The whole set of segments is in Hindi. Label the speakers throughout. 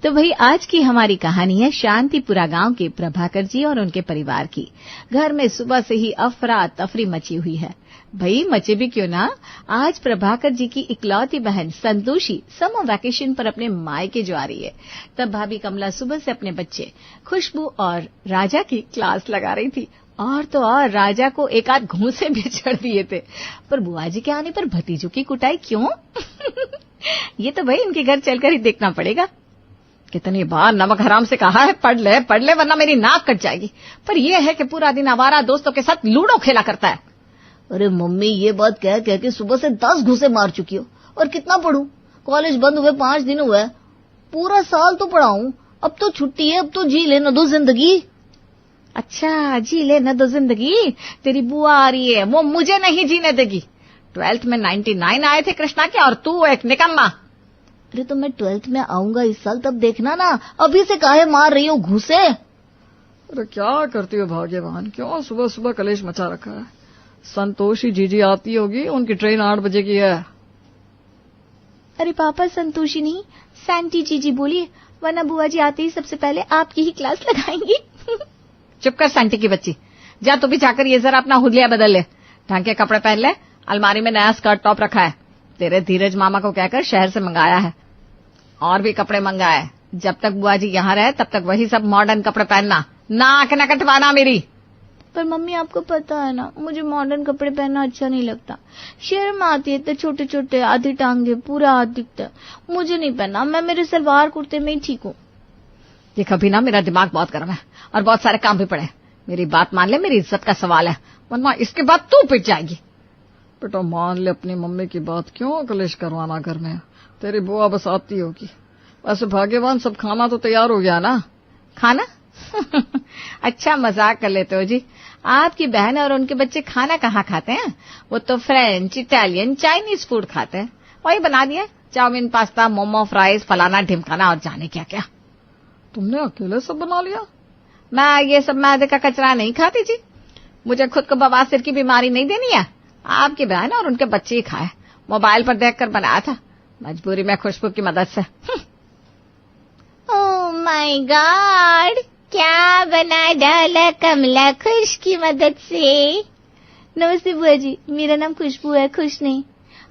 Speaker 1: तो भाई आज की हमारी कहानी है शांतिपुरा गांव के प्रभाकर जी और उनके परिवार की। घर में सुबह से ही अफरा तफरी मची हुई है। भाई मचे भी क्यों ना, आज प्रभाकर जी की इकलौती बहन संतोषी समर वैकेशन पर अपने मायके जो आ रही है। तब भाभी कमला सुबह से अपने बच्चे खुशबू और राजा की क्लास लगा रही थी। और तो और राजा को एक आध घूंसे भी चढ़ दिए थे। पर बुआ जी के आने पर भतीजों की कुटाई क्यों? ये तो भाई इनके घर चलकर ही देखना पड़ेगा। कितनी बार नमक हराम से कहा है पढ़ ले वरना मेरी नाक कट जाएगी, पर यह है कि पूरा दिन आवारा दोस्तों के साथ लूडो खेला करता है।
Speaker 2: अरे मम्मी, ये बात कह कह के सुबह से 10 घूंसे मार चुकी हो। और कितना पढ़ूं? कॉलेज बंद हुए 5 दिन हुए, पूरा साल तो पढ़ाऊं। अब तो छुट्टी है, अब तो जी लेना दो जिंदगी।
Speaker 1: अच्छा, जी लेना दो जिंदगी? तेरी बुआ आ रही है, वो मुझे नहीं जीने देगी। 12th में 99 आए थे कृष्णा के और तू एक निकम्मा।
Speaker 2: अरे तो मैं 12th में आऊंगा इस साल, तब देखना ना। अभी से काहे मार रही हो घूंसे?
Speaker 3: अरे क्या करती हो भाग्यवान, क्यों सुबह सुबह कलेश मचा रखा है। संतोषी जीजी आती होगी, उनकी ट्रेन 8 बजे की है।
Speaker 1: अरे पापा, संतोषी नहीं सैंटी जीजी बोलिए, वरना बुआ जी आते ही सबसे पहले आपकी ही क्लास लगाएंगी। चुप कर सैंटी की बच्ची, जा तू भी जाकर ये जरा अपना हुलिया बदल ले, ढंग के कपड़े पहन ले। अलमारी में नया स्कर्ट टॉप रखा है, तेरे धीरज मामा को कहकर शहर से मंगाया है। और भी कपड़े मंगाए, जब तक बुआ जी यहाँ रहे तब तक वही सब मॉडर्न कपड़े पहनना, नाक न कटवाना मेरी।
Speaker 2: पर मम्मी, आपको पता है ना, मुझे मॉडर्न कपड़े पहनना अच्छा नहीं लगता। शर्म आती है, इतने छोटे छोटे, आधी टांगे, पूरा हाथ दिखता है। मुझे नहीं पहनना, मैं मेरे सलवार कुर्ते में ही ठीक हूँ।
Speaker 1: देख अभी ना मेरा दिमाग बहुत गर्म है और बहुत सारे काम भी पड़े। मेरी बात मान ले, मेरी इज्जत का सवाल है, वरना इसके बाद तू पिट जाएगी।
Speaker 3: बेटा मान ले अपनी मम्मी की बात, क्यों कलेश करवाना घर में। तेरी बुआ बस आती होगी। वैसे भाग्यवान, सब खाना तो तैयार हो गया ना?
Speaker 1: खाना? अच्छा मजाक कर लेते हो जी। आपकी बहन और उनके बच्चे खाना कहाँ खाते हैं, वो तो फ्रेंच, इटालियन, चाइनीज फूड खाते हैं। वही बना दिया, चाउमीन, पास्ता, मोमो, फ्राइज, फलाना ढिमकाना और जाने क्या क्या।
Speaker 3: तुमने अकेले सब बना लिया?
Speaker 1: मैं ये सब मैदे का कचरा नहीं खाती जी, मुझे खुद को बवासीर की बीमारी नहीं देनी है। आपकी बहन और उनके बच्चे ही खाए, मोबाइल पर देखकर बनाया था, मजबूरी में खुशबू की मदद से।
Speaker 2: ओह माय गॉड, क्या बना डाला कमला खुश की मदद से। नमस्ते बुआ जी, मेरा नाम खुशबू है, खुश नहीं।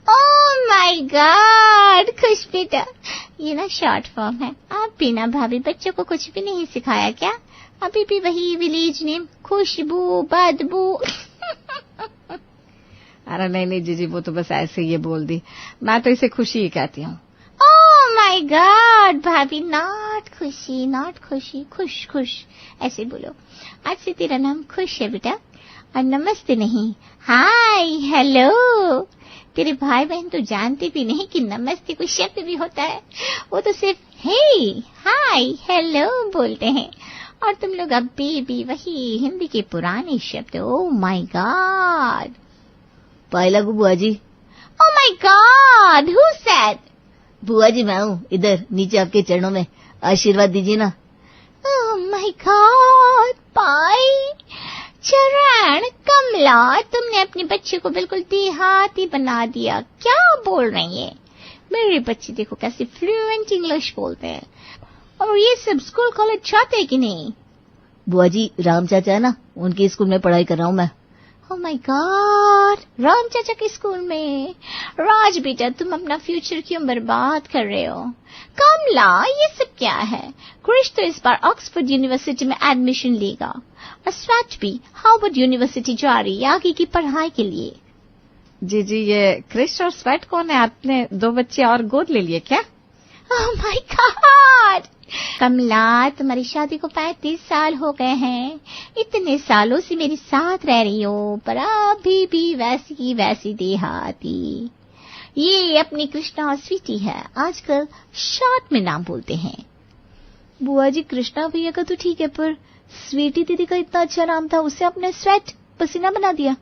Speaker 2: ओह माय गॉड, खुश बेटा, ये ना शॉर्ट फॉर्म है। आप बिना भाभी बच्चों को कुछ भी नहीं सिखाया क्या? अभी भी वही विलेज नेम खुशबू, बदबू।
Speaker 1: अरे नहीं जीजी, वो तो बस ऐसे ये बोल दी, मैं तो इसे खुशी ही कहती हूँ।
Speaker 2: ओह माय गॉड भाभी, नॉट खुशी, नॉट खुशी, खुश खुश ऐसे बोलो। आज से तेरा नाम खुश है बेटा, और नमस्ते नहीं हाय हेलो। तेरे भाई बहन तो जानते भी नहीं कि नमस्ते कोई शब्द भी होता है, वो तो सिर्फ हे हाय हेलो बोलते हैं। और तुम लोग अब भी वही हिंदी के पुराने शब्द। Oh my God.
Speaker 4: पाए लागू बुआ जी।
Speaker 2: Oh my God, who said?
Speaker 4: बुआ जी मैं हूँ, इधर नीचे आपके चरणों में, आशीर्वाद दीजिए ना।
Speaker 2: ओह माय गॉड, पाई, चरण, कमला, तुमने अपने बच्चे को बिल्कुल देहाती बना दिया। क्या बोल रही है? मेरे बच्चे देखो कैसे फ्लुएंट इंग्लिश बोलते हैं। और ये सब स्कूल कॉलेज चाहते हैं कि नहीं?
Speaker 4: बुआ जी राम चाचा है ना, उनके स्कूल में पढ़ाई कर रहा हूँ मैं।
Speaker 2: ओह माय गॉड, राम चाचा के स्कूल में। राज बेटा, तुम अपना फ्यूचर क्यों बर्बाद कर रहे हो? कमला, ये सब क्या है? क्रिश तो इस बार ऑक्सफोर्ड यूनिवर्सिटी में एडमिशन लेगा, और स्वैट भी हार्वर्ड यूनिवर्सिटी जा रही है आगे की पढ़ाई के लिए।
Speaker 1: जी, ये क्रिश और स्वैट कौन है? आपने 2 बच्चे और गोद ले लिए क्या?
Speaker 2: ओह माय गॉड, कमला, तुम्हारी शादी को 35 साल हो गए हैं। इतने सालों से मेरे साथ रह रही हो, पर अभी भी वैसी की वैसी देहाती। ये अपनी कृष्णा और स्वीटी है, आजकल शॉर्ट में नाम बोलते हैं।
Speaker 1: बुआ जी कृष्णा भैया का तो ठीक है, पर स्वीटी दीदी का इतना अच्छा नाम था, उसे आपने स्वेट पसीना बना दिया।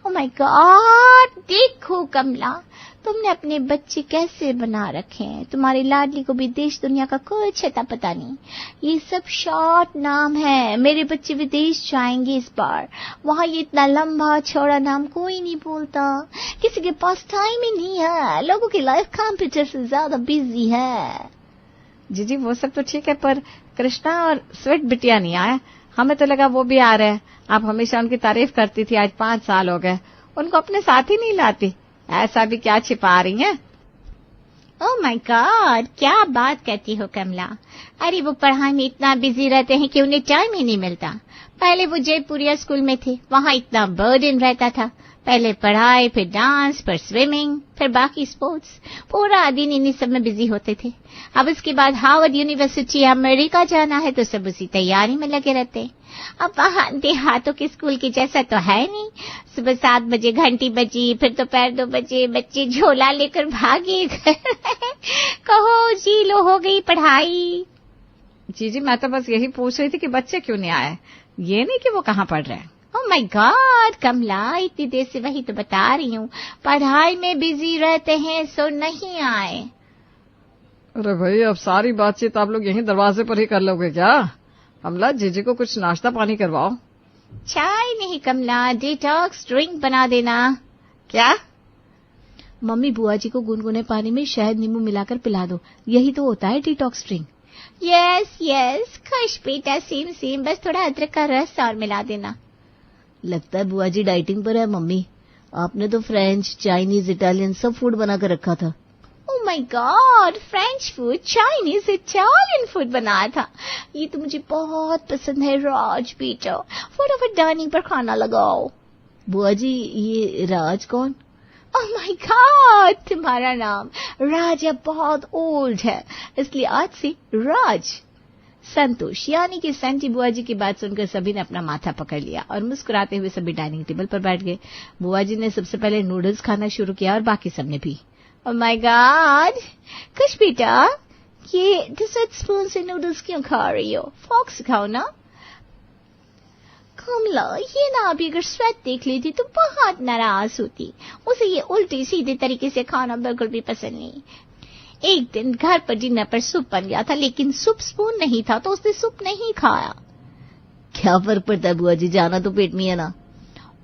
Speaker 2: ओह माय गॉड, देखो कमला, तुमने अपने बच्चे कैसे बना रखे हैं। तुम्हारी लाडली को भी देश दुनिया का कुछ अता पता नहीं। ये सब शॉर्ट नाम है। मेरे बच्चे विदेश जाएंगे इस बार, वहाँ ये इतना लंबा चौड़ा नाम कोई नहीं बोलता। किसी के पास टाइम ही नहीं है, लोगों की लाइफ कंप्यूटर से ज्यादा बिजी है।
Speaker 1: जी वो सब तो ठीक है, पर कृष्णा और स्वीट बिटिया नहीं आया। हमें तो लगा वो भी आ रहे हैं। आप हमेशा उनकी तारीफ करती थी, आज 5 साल हो गए, उनको अपने साथ ही नहीं लाती। ऐसा भी क्या छिपा रही हैं?
Speaker 2: ओह माय गॉड, क्या बात कहती हो कमला। अरे वो पढ़ाई में इतना बिजी रहते हैं कि उन्हें टाइम ही नहीं मिलता। पहले वो जयपुरिया स्कूल में थे, वहां इतना बर्डन रहता था। पहले पढ़ाई, फिर डांस, फिर स्विमिंग, फिर बाकी स्पोर्ट्स। पूरा दिन इन्हीं सब में बिजी होते थे। अब उसके बाद हार्वर्ड यूनिवर्सिटी अमेरिका जाना है तो सब उसी तैयारी में लगे रहते हैं। अब वहां देहातों के स्कूल की जैसा तो है नहीं। सुबह 7 बजे घंटी बजी, फिर दोपहर 2 बजे बच्चे झोला लेकर भागे। कहो जी लो हो गई पढ़ाई।
Speaker 1: जी मैं तो बस यही पूछ रही थी कि बच्चे क्यों नहीं आए, ये नहीं कि वो कहाँ पढ़ रहे हैं।
Speaker 2: ओह माय गॉड कमला, इतनी देर से वही तो बता रही हूँ, पढ़ाई में बिजी रहते हैं सो नहीं आए।
Speaker 3: अरे भाई, अब सारी बातचीत आप लोग यहीं दरवाजे पर ही कर लोगे क्या? कमला, जीजी को कुछ नाश्ता पानी करवाओ।
Speaker 2: चाय नहीं कमला, डिटॉक्स ड्रिंक बना देना।
Speaker 1: क्या?
Speaker 4: मम्मी, बुआ जी को गुनगुने पानी में शहद नींबू मिलाकर पिला दो, यही तो होता है डिटॉक्स ड्रिंक।
Speaker 2: यस खुश बेटा, सेम, बस थोड़ा अदरक का रस और मिला देना।
Speaker 4: लगता है बुआ जी डाइटिंग पर है मम्मी। आपने तो फ्रेंच, चाइनीज, इटालियन सब फूड बना कर रखा था।
Speaker 2: ओह my God, French food, Chinese, Italian food बनाया था। ये तो मुझे बहुत पसंद है राज बेटा, फटाफट डाइनिंग पर खाना लगाओ।
Speaker 4: बुआ जी, ये राज कौन?
Speaker 2: ओह माय गॉड, तुम्हारा नाम राज अब बहुत ओल्ड है, इसलिए आज से राज।
Speaker 1: संतोष यानी कि सेंटी बुआ जी की बात सुनकर सभी ने अपना माथा पकड़ लिया और मुस्कुराते हुए सभी डाइनिंग टेबल पर बैठ गए। बुआ जी ने सबसे पहले नूडल्स खाना शुरू किया और बाकी सबने भी।
Speaker 2: ओह माय गॉड, कुछ बेटा, ये डिसर्ट स्पून से नूडल्स क्यों खा रही हो? फोर्क से खाओ ना। कमला, ये ना अभी अगर स्वेट देख लेती तो बहुत नाराज होती। उसे ये उल्टी सीधे तरीके से खाना बिल्कुल भी पसंद नहीं। एक दिन घर पर डिनर पर सूप बन गया था, लेकिन सूप स्पून नहीं था तो उसने सूप नहीं खाया।
Speaker 4: क्या फर्क पड़ता है बुआ जी, जाना तो पेट में है ना।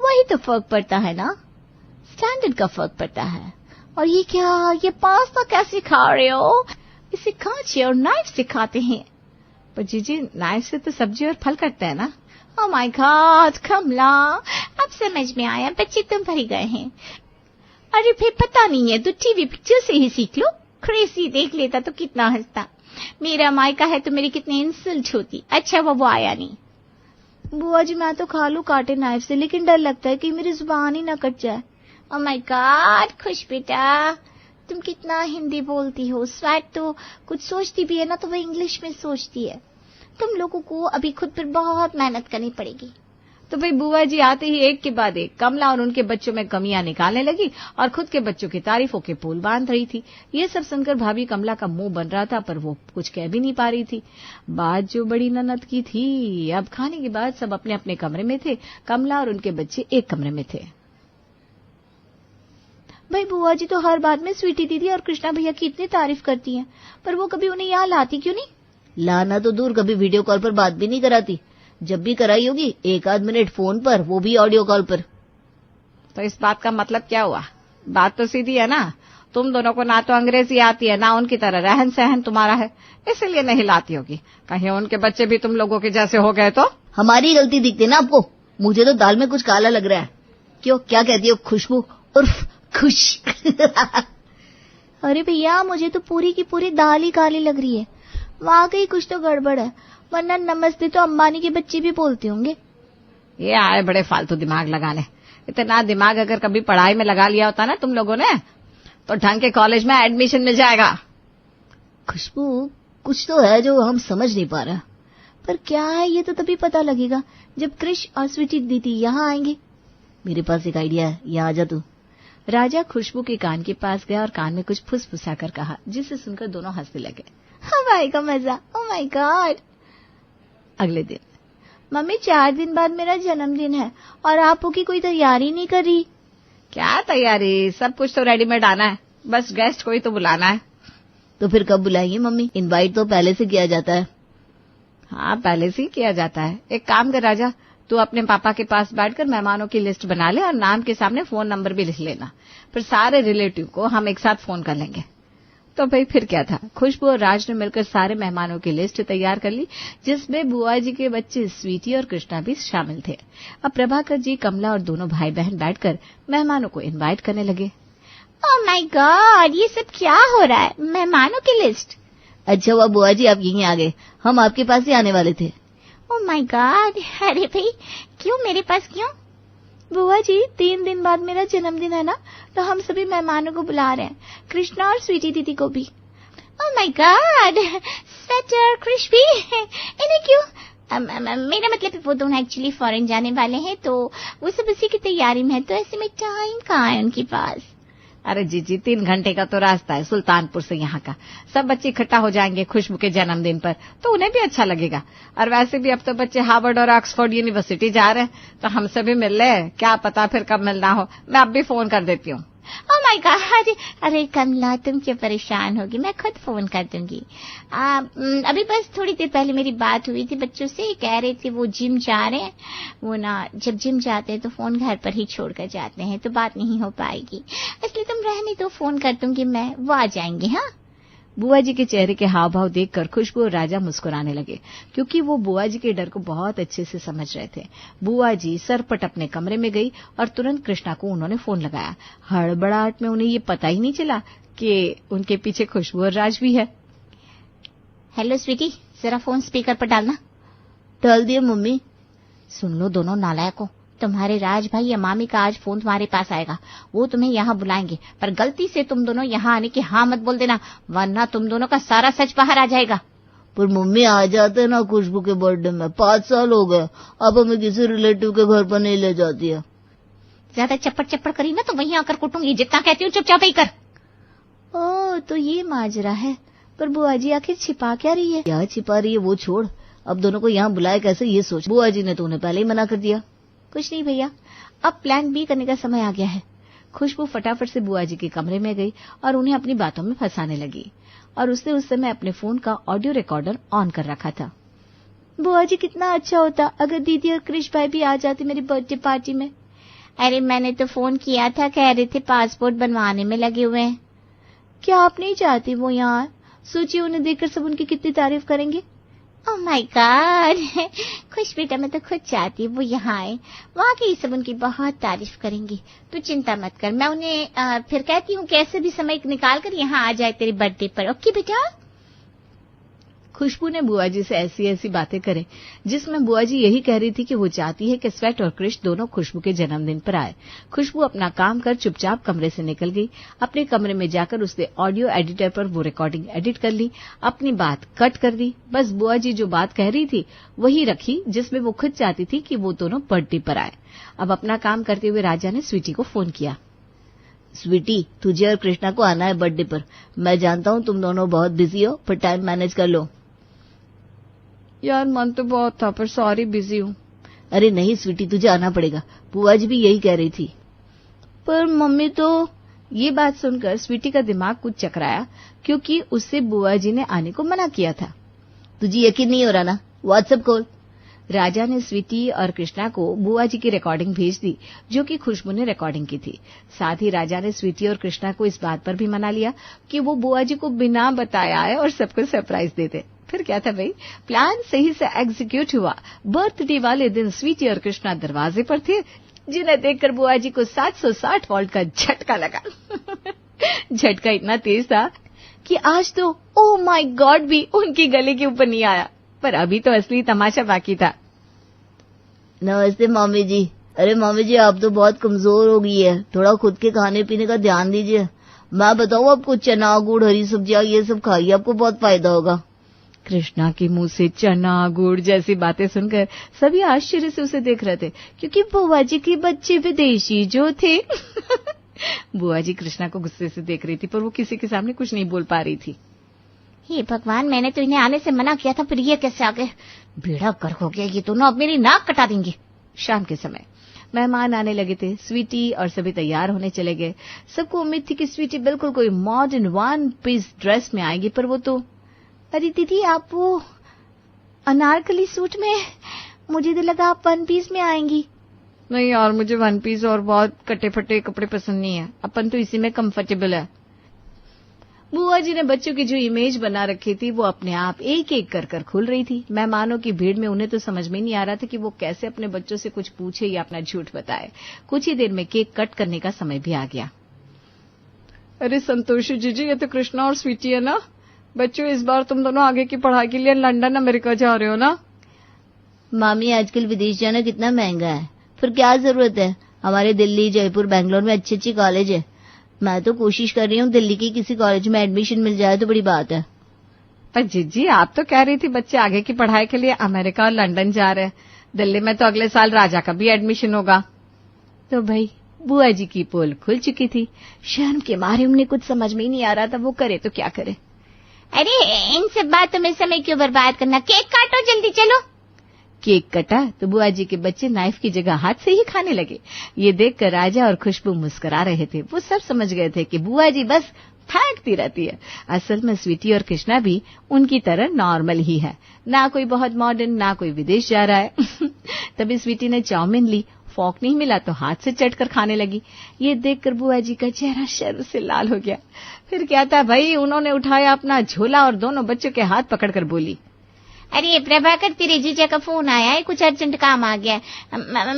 Speaker 2: वही तो फर्क पड़ता है ना, स्टैंडर्ड का फर्क पड़ता है। और ये क्या, ये पास्ता कैसे खा रहे हो? इसे कांचे और नाइफ से खाते हैं।
Speaker 1: पर जीजी, नाइफ से तो सब्जी और फल कटते हैं ना।
Speaker 2: ओह माय गॉड कमला, अब समझ में आया, बच्चे तुम पर ही गए हैं। अरे फिर पता नहीं है तो टीवी पिक्चर से ही सीख लो। क्रेजी देख लेता तो कितना हंसता। मेरा मायका है तो मेरी कितनी इंसल्ट होती। अच्छा वो आया नहीं।
Speaker 4: बुआ जी, मैं तो खा लूं कांटे नाइफ से, लेकिन डर लगता है कि मेरी जुबान ही ना कट जाए।
Speaker 2: ओह माय गॉड खुश बेटा, तुम कितना हिंदी बोलती हो। स्वैट तो कुछ सोचती भी है ना तो वह इंग्लिश में सोचती है। तुम लोगों को अभी खुद पर बहुत मेहनत करनी पड़ेगी।
Speaker 1: तो भाई बुआ जी आते ही एक के बाद एक कमला और उनके बच्चों में कमियां निकालने लगी और खुद के बच्चों की तारीफों के पुल बांध रही थी। ये सब सुनकर भाभी कमला का मुंह बन रहा था, पर वो कुछ कह भी नहीं पा रही थी। बात जो बड़ी ननद की थी। अब खाने के बाद सब अपने अपने कमरे में थे। कमला और उनके बच्चे एक कमरे में थे।
Speaker 4: भाई बुआ जी तो हर बात में स्वीटी दीदी और कृष्णा भैया की इतनी तारीफ करती हैं, पर वो कभी उन्हें यहाँ लाती क्यों नहीं? लाना तो दूर, कभी वीडियो कॉल पर बात भी नहीं कराती। जब भी कराई होगी 1 आध मिनट फोन पर, वो भी ऑडियो कॉल पर।
Speaker 1: तो इस बात का मतलब क्या हुआ? बात तो सीधी है ना, तुम दोनों को ना तो अंग्रेजी आती है ना उनकी तरह रहन सहन तुम्हारा है, इसलिए नहीं लाती होगी। कहीं उनके बच्चे भी तुम लोगों के जैसे हो गए तो?
Speaker 4: हमारी गलती दिखती है ना आपको। मुझे तो दाल में कुछ काला लग रहा है। क्यों, क्या कहती हो? खुशबू उर्फ खुश। अरे भैया, मुझे तो पूरी की पूरी दाल ही काली लग रही है। वाकई कुछ तो गड़बड़ है, वरना नमस्ते तो अंबानी के बच्चे भी बोलते होंगे।
Speaker 1: ये आए बड़े फालतू दिमाग लगाने। इतना दिमाग अगर कभी पढ़ाई में लगा लिया होता ना तुम लोगों ने, तो ढंग के कॉलेज में एडमिशन मिल जाएगा।
Speaker 4: खुशबू, कुछ तो है जो हम समझ नहीं पा रहे, पर क्या है ये तो तभी पता लगेगा जब कृष और स्वीटी दीदी यहाँ आएंगे। मेरे पास एक आइडिया है, यहाँ आ जा तू।
Speaker 1: राजा खुशबू के कान के पास गया और कान में कुछ फुसफुसा कर कहा, जिसे सुनकर दोनों हंसने लगे।
Speaker 2: हवाई का मजा। ओह माय गॉड।
Speaker 1: अगले दिन,
Speaker 4: मम्मी 4 दिन बाद मेरा जन्मदिन है और आप की कोई तैयारी नहीं कर रही?
Speaker 1: क्या तैयारी, सब कुछ तो रेडीमेड आना है, बस गेस्ट कोई तो बुलाना है।
Speaker 4: तो फिर कब बुलाएंगे मम्मी? इनवाइट तो पहले से किया जाता है।
Speaker 1: हाँ, पहले से ही किया जाता है। एक काम कर राजा, तू अपने पापा के पास बैठकर मेहमानों की लिस्ट बना ले और नाम के सामने फोन नंबर भी लिख लेना। फिर सारे रिलेटिव को हम एक साथ फोन कर लेंगे। तो भाई फिर क्या था, खुशबू और राज ने मिलकर सारे मेहमानों की लिस्ट तैयार कर ली, जिसमें बुआ जी के बच्चे स्वीटी और कृष्णा भी शामिल थे। अब प्रभाकर जी, कमला और दोनों भाई बहन बैठकर मेहमानों को इनवाइट करने लगे।
Speaker 2: ओह माय गॉड, ये सब क्या हो रहा है? मेहमानों की लिस्ट?
Speaker 4: अच्छा हुआ बुआ जी आप यहीं आ गए, हम आपके पास ही आने वाले थे।
Speaker 2: ओह माय गॉड, अरे भाई क्यों मेरे पास क्यों?
Speaker 5: बुआ जी 3 दिन बाद मेरा जन्मदिन है ना, तो हम सभी मेहमानों को बुला रहे हैं, कृष्णा और स्वीटी दीदी को भी।
Speaker 2: ओह माय गॉड, स्वेटर क्रिस्पी, इन्हें क्यों? मेरा मतलब वो दोनों एक्चुअली फॉरेन जाने वाले हैं, तो वो सब उसी की तैयारी में है, तो ऐसे में टाइम कहाँ है उनके पास?
Speaker 1: अरे जी 3 घंटे का तो रास्ता है सुल्तानपुर से यहाँ का। सब बच्चे इकट्ठा हो जाएंगे खुशबू के जन्मदिन पर, तो उन्हें भी अच्छा लगेगा। और वैसे भी अब तो बच्चे हार्वर्ड और ऑक्सफोर्ड यूनिवर्सिटी जा रहे हैं, तो हम सभी मिल ले, क्या पता फिर कब मिलना हो। मैं अब भी फोन कर देती हूँ।
Speaker 2: ओह माय गॉड, अरे कमला तुम क्यों परेशान होगी, मैं खुद फोन कर दूंगी। अभी बस थोड़ी देर पहले मेरी बात हुई थी बच्चों से, कह रहे थे वो जिम जा रहे हैं। वो ना जब जिम जाते हैं तो फोन घर पर ही छोड़कर जाते हैं, तो बात नहीं हो पाएगी, इसलिए तुम रहने दो, फोन कर दूंगी मैं, वो आ जाएंगे। हाँ,
Speaker 1: बुआ जी के चेहरे के हाव भाव देखकर खुशबू और राजा मुस्कुराने लगे, क्योंकि वो बुआ जी के डर को बहुत अच्छे से समझ रहे थे। बुआ जी सरपट अपने कमरे में गई और तुरंत कृष्णा को उन्होंने फोन लगाया। हड़बड़ाहट में उन्हें ये पता ही नहीं चला कि उनके पीछे खुशबू और राज भी है।
Speaker 2: हेलो स्वीटी, जरा फोन स्पीकर पर डालना।
Speaker 4: डाल दिया मम्मी।
Speaker 2: सुन लो दोनों नालायकों, तुम्हारे राज भाई या मामी का आज फोन तुम्हारे पास आएगा, वो तुम्हें यहाँ बुलाएंगे, पर गलती से तुम दोनों यहाँ आने की हाँ मत बोल देना, वरना तुम दोनों का सारा सच बाहर आ जाएगा।
Speaker 4: पर मम्मी आ जाते ना खुशबू के बर्थडे में, 5 साल हो गए, अब हमें किसी रिलेटिव के घर पर नहीं ले जाती है।
Speaker 2: ज्यादा चप्पड़ चप्पड़ करी ना तो वहीं आकर कुटूंगी, जितना कहती हूँ चुपचाप ही कर।
Speaker 5: ओह तो ये माजरा है, पर बुआ जी आखिर छिपा क्या रही है?
Speaker 4: क्या छिपा रही है वो छोड़, अब दोनों को यहाँ बुलाए कैसे ये सोच। बुआ जी ने तो उन्हें पहले ही मना कर दिया।
Speaker 5: कुछ नहीं भैया, अब प्लान बी करने का समय आ गया है।
Speaker 1: खुशबू फटाफट से बुआ जी के कमरे में गई और उन्हें अपनी बातों में फंसाने लगी, और उसने उस समय अपने फोन का ऑडियो रिकॉर्डर ऑन कर रखा था।
Speaker 5: बुआ जी कितना अच्छा होता अगर दीदी और कृष भाई भी आ जाते मेरी बर्थडे पार्टी में।
Speaker 2: अरे मैंने तो फोन किया था, कह रहे थे पासपोर्ट बनवाने में लगे हुए हैं।
Speaker 5: क्या आप नहीं चाहती वो यहाँ? सोचिए उन्हें देखकर सब उनकी कितनी तारीफ करेंगे।
Speaker 2: ओह माय गॉड, खुश बेटा, मैं तो खुद चाहती वो यहाँ आए, वहाँ के सब उनकी बहुत तारीफ करेंगी, तू चिंता मत कर। मैं उन्हें फिर कहती हूँ कैसे भी समय निकाल कर यहाँ आ जाए तेरे बर्थडे पर। ओके बेटा।
Speaker 1: खुशबू ने बुआ जी से ऐसी ऐसी बातें करें, जिसमें बुआ जी यही कह रही थी कि वो चाहती है कि स्वेट और कृष दोनों खुशबू के जन्मदिन पर आए। खुशबू अपना काम कर चुपचाप कमरे से निकल गई। अपने कमरे में जाकर उसने ऑडियो एडिटर पर वो रिकॉर्डिंग एडिट कर ली, अपनी बात कट कर दी। बस बुआ जी जो बात कह रही थी वही रखी, जिसमें वो खुद चाहती थी कि वो दोनों बर्थडे पर आए। अब अपना काम करते हुए राजा ने स्वीटी को फोन किया।
Speaker 4: स्वीटी, तुझे और कृष्णा को आना है बर्थडे पर। मैं जानता हूँ तुम दोनों बहुत बिजी हो, पर टाइम मैनेज कर लो।
Speaker 3: यार मन तो बहुत था, पर सॉरी बिजी हूँ।
Speaker 4: अरे नहीं स्वीटी, तुझे आना पड़ेगा, बुआ जी भी यही कह रही थी।
Speaker 5: पर मम्मी तो।
Speaker 1: ये बात सुनकर स्वीटी का दिमाग कुछ चकराया, क्योंकि उससे बुआ जी ने आने को मना किया था।
Speaker 4: तुझे यकीन नहीं हो रहा ना? व्हाट्सएप खोल।
Speaker 1: राजा ने स्वीटी और कृष्णा को बुआ जी की रिकॉर्डिंग भेज दी, जो कि खुशबू ने रिकॉर्डिंग की थी। साथ ही राजा ने स्वीटी और कृष्णा को इस बात पर भी मना लिया कि वो बुआ जी को बिना बताए आए और सबको सरप्राइज देते। फिर क्या था भाई, प्लान सही से एग्जीक्यूट हुआ। बर्थडे वाले दिन स्वीटी और कृष्णा दरवाजे पर थे, जिन्हें देखकर बुआ जी को 760 वोल्ट का झटका लगा। झटका इतना तेज था कि आज तो ओह माय गॉड भी उनकी गले के ऊपर नहीं आया, पर अभी तो असली तमाशा बाकी था।
Speaker 4: नमस्ते मामी जी। अरे मामी जी, आप तो बहुत कमजोर हो गई है, थोड़ा खुद के खाने पीने का ध्यान दीजिए। मैं बताऊं आपको, चना गुड़ हरी सब्जियां ये सब खाइए, आपको बहुत फायदा होगा।
Speaker 1: कृष्णा के मुंह से चना गुड़ जैसी बातें सुनकर सभी आश्चर्य से उसे देख रहे थे, क्योंकि बुआ जी के बच्चे विदेशी जो थे। बुआ जी कृष्णा को गुस्से से देख रही थी, पर वो किसी के सामने कुछ नहीं बोल पा रही थी।
Speaker 2: हे भगवान, मैंने तो इन्हें आने से मना किया था, फिर ये कैसे आ गए? बेड़ा गर्क हो गया, ये दोनों अब मेरी नाक कटा देंगे।
Speaker 1: शाम के समय मेहमान आने लगे थे। स्वीटी और सभी तैयार होने चले गए। सबको उम्मीद थी कि स्वीटी बिल्कुल कोई मॉडर्न 1 पीस ड्रेस में आएगी, पर वो तो।
Speaker 5: अरे दीदी, आप वो अनारकली सूट में, मुझे तो लगा आप 1 पीस में आएंगी।
Speaker 3: नहीं यार, मुझे 1 पीस और बहुत कटे फटे कपड़े पसंद नहीं है, अपन तो इसी में कंफर्टेबल है।
Speaker 1: बुआ जी ने बच्चों की जो इमेज बना रखी थी वो अपने आप एक एक कर खुल रही थी। मेहमानों की भीड़ में उन्हें तो समझ में नहीं आ रहा था कि वो कैसे अपने बच्चों से कुछ पूछे या अपना झूठ बताए। कुछ ही देर में केक कट करने का समय भी आ गया।
Speaker 3: अरे संतोषी जीजी, ये तो कृष्णा और स्वीटी है ना? बच्चों, इस बार तुम दोनों आगे की पढ़ाई के लिए लंदन अमेरिका जा रहे हो ना?
Speaker 4: मामी, आजकल विदेश जाना कितना महंगा है, फिर क्या जरूरत है? हमारे दिल्ली, जयपुर, बेंगलोर में अच्छी अच्छी कॉलेज है। मैं तो कोशिश कर रही हूँ दिल्ली की किसी कॉलेज में एडमिशन मिल जाए तो बड़ी बात है।
Speaker 3: पर जीजी, आप तो कह रही थी बच्चे आगे की पढ़ाई के लिए अमेरिका और लंदन जा रहे हैं। दिल्ली में तो अगले साल राजा का भी एडमिशन होगा।
Speaker 1: तो भाई बुआ जी की पोल खुल चुकी थी। शर्म के मारे उन्हें कुछ समझ में ही नहीं आ रहा था वो करे तो क्या करे।
Speaker 2: अरे इन सब बातों में समय क्यों बर्बाद करना, केक काटो जल्दी, चलो।
Speaker 1: केक कटा तो बुआ जी के बच्चे नाइफ की जगह हाथ से ही खाने लगे। ये देखकर राजा और खुशबू मुस्कुरा रहे थे। वो सब समझ गए थे कि बुआ जी बस फेंकती रहती है। असल में स्वीटी और कृष्णा भी उनकी तरह नॉर्मल ही है, ना कोई बहुत मॉडर्न, ना कोई विदेश जा रहा है। तभी स्वीटी ने चाउमीन ली, फॉर्क नहीं मिला तो हाथ से चटकर खाने लगी। ये देखकर बुआ जी का चेहरा शर्म से लाल हो गया। फिर क्या था भाई, उन्होंने उठाया अपना झोला और दोनों बच्चों के हाथ पकड़कर बोली,
Speaker 2: अरे प्रभाकर, तेरे जीजा का फोन आया है, कुछ अर्जेंट काम आ गया है।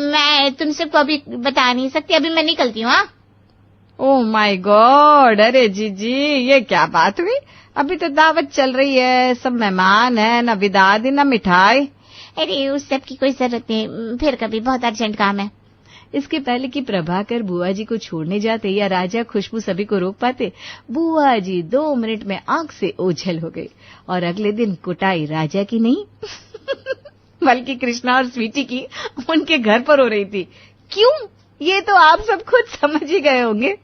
Speaker 2: मैं तुम सबको अभी बता नहीं सकती, अभी मैं निकलती हूँ।
Speaker 3: ओह माय गॉड, अरे जीजी ये क्या बात हुई? अभी तो दावत चल रही है, सब मेहमान है, न विदाई न मिठाई।
Speaker 2: अरे उस सब की कोई जरूरत नहीं, फिर कभी, बहुत अर्जेंट काम है।
Speaker 1: इसके पहले कि प्रभाकर बुआ जी को छोड़ने जाते या राजा खुशबू सभी को रोक पाते, बुआ जी 2 मिनट में आंख से ओझल हो गई। और अगले दिन कुटाई राजा की नहीं बल्कि कृष्णा और स्वीटी की उनके घर पर हो रही थी। क्यों, ये तो आप सब खुद समझ ही गए होंगे।